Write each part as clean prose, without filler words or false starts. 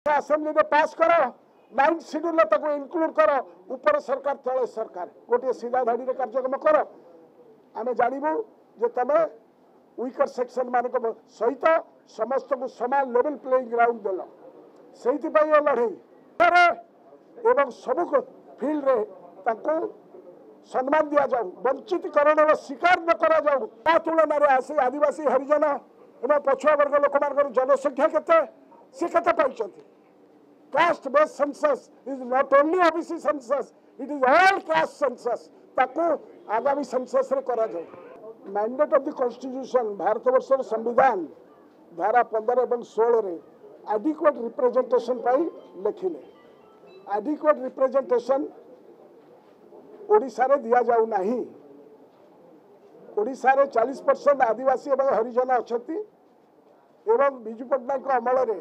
Assembly में पास कर 9 schedule include कर ऊपर सरकार तले सरकार गोटे सीधा धाड़ी कार्यक्रम कर आम जानबू जे तुम वीकर सेक्शन मान सहित समस्त को समान लेवल प्लेइंग ग्राउंड देल से लड़े एवं सब फील्ड रे सम्मान दि जाऊ वंचितकरण शिकार न करा जाऊ तुलन में आसी आदिवासी हरिजन एवं पछुआ वर्ग लोक जनसंख्या केते से केते पाइछथि caste based census is not only OBC census it is all caste census ताको आगामी सेंसस रे करा जाऊ मैंडेट ऑफ द कॉन्स्टिट्यूशन भारतवर्षर संविधान धारा 15 और 16 रे एडिक्वेट रिप्रेजेंटेशन पाई लिखिले एडिक्वेट रिप्रेजेंटेशन ओडिशा रे दिया जाऊ नाही ओडिशा रे 40% आदिवासी एवं हरिजन अछती एवं बिजू पट्टनायक अमल रे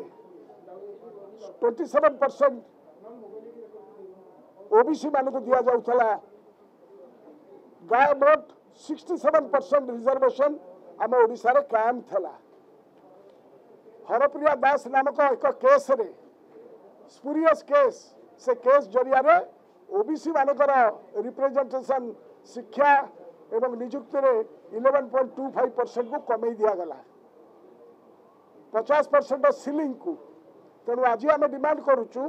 27% ओबीसी मान को दिया जाउथला गाय मोट 67% रिजर्वेशन आम ओडिशा रे कायम थला हरप्रिया दास नामक एक केस रे स्पुरियस केस से केस जरिया रे ओबीसी मानकर रिप्रेजेंटेशन शिक्षा एवं नियुक्ति रे 11.25% को कमे दिया गला 50% सीलिंग को तेणु आज आम डिमांड करुचु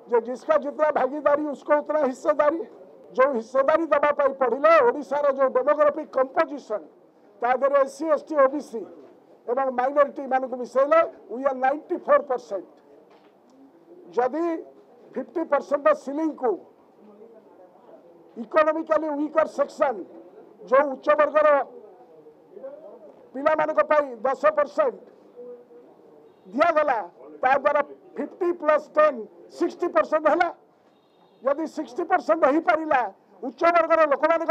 जो जिसका जितना भागीदारी उसको उतना हिस्सेदारी जो हिस्सेदारी दवाई पड़े ओडिशार जो डेमोग्राफिक कंपोजिशन तादर एससी एसटी ओबीसी एवं माइनॉरिटी मान को मिसेले वी आर 94% जदि 50% सीलिंग को इकोनॉमिकली वीकर सेक्शन जो उच्च वर्गर पिला मान 10% दिगला द्वारा 50 + 10 60% है यदि 60% हो पारा उच्च वर्गर लोक मान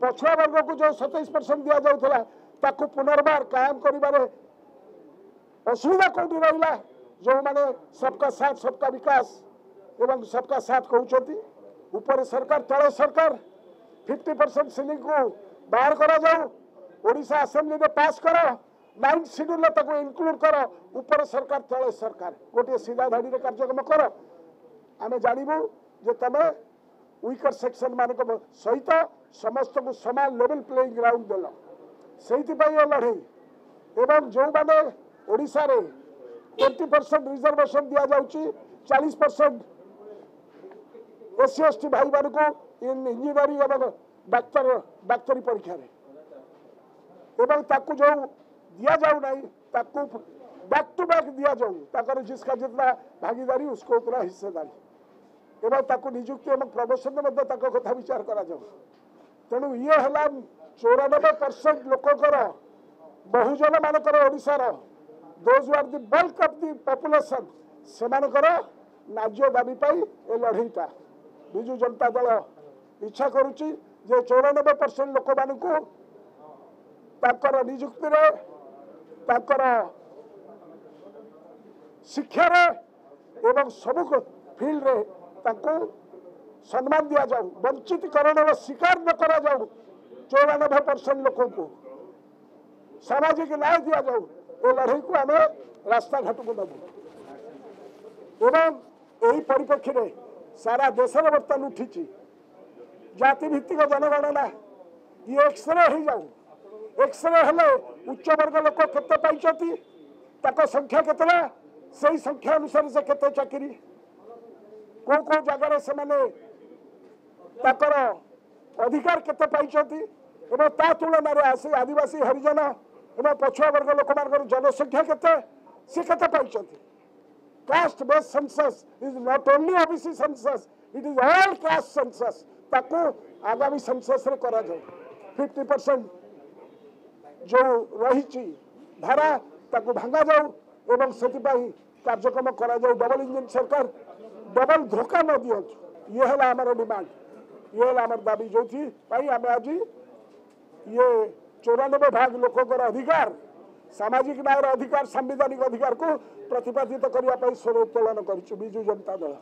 पछुआ वर्ग को जो 27% दि जाऊला ताकू पुनर्बार कायम कर असुविधा कौटी रहा जो मैंने सबका साथ सबका विकास एवं सबका साथ कहते ऊपर सरकार तले सरकार 50% सीलिंग को बाहर करा जाऊ ओडिशा असेंबली में पास कर 9 शेड्यूल इनक्लूड कर ऊपर सरकार तले सरकार गोटे सीधा धाड़ी कार्यक्रम कर आम जानबू जे तुम वीकर सेक्शन मान सहित समस्त को समान लेवल प्लेइंग ग्राउंड देल से लड़े एवं जो मैंने ओडिशा रे 20% रिजर्वेशन दि जाउची 40% एससी एसटी भाई मान को इंजीनियरिंग एवं डाक्तरी परीक्षा एवं ताकू जो दिया जाऊ नहीं ताकू बैक टू बैक दिया जाऊ ताकर जिसका जितना भागीदारी उसको उतना हिस्सेदारी एवं ताकू नियुक्ति एवं प्रमोशन में कथा विचार करा जाऊ तेणु ये है 94% लोककर बहुजन मानकर ओडिशार those are the bulk of the population से न्याय दाबी पाई ए लड़ईटा बिजु जनता दल इच्छा करुच्ची जे 94% लोक मान नियुक्ति रे शिक्षा रे एवं सब फील्ड रे सम्मान दि जाऊ वंचितकरण शिकार न करा जाऊ 94% लोक को सामाजिक न्याय दि जाऊ ए लड़ई को आम रास्ता घाट को नबू एवं यही परिप्रेक्षी में सारा देश में बर्तमान उठी जाति भित्तिक जनगणना ये एक्सरे हो जाऊ एक्सरे हेले उच्च वर्ग लोक केते पाइछथि ताको संख्या केतला सही संख्या अनुसार से केते चाकरी को जगह से माने ताकर अधिकार केते पाइछथि एवं ता तुलन में आसी आदिवासी हरिजन एवं पछुआ वर्ग लोक जनसंख्या केते से केते पाइछथि caste based census is not only OBC census it is all caste census ताको आगामी सेंसस रे करा जाऊ 50% जो रही धारा ताको भांगा जाऊ एवं से कार्यक्रम करा जाऊ डबल इंजन सरकार डबल धोखा न दियो ये है हमारा डिमांड ये है हमार दाबी जो थी आम आज ये 94 भाग लोककर अधिकार सामाजिक न्याय अधिकार संवैधानिक अधिकार को प्रतिपादित करने स्वर उत्तोलन कर बिजु जनता दल।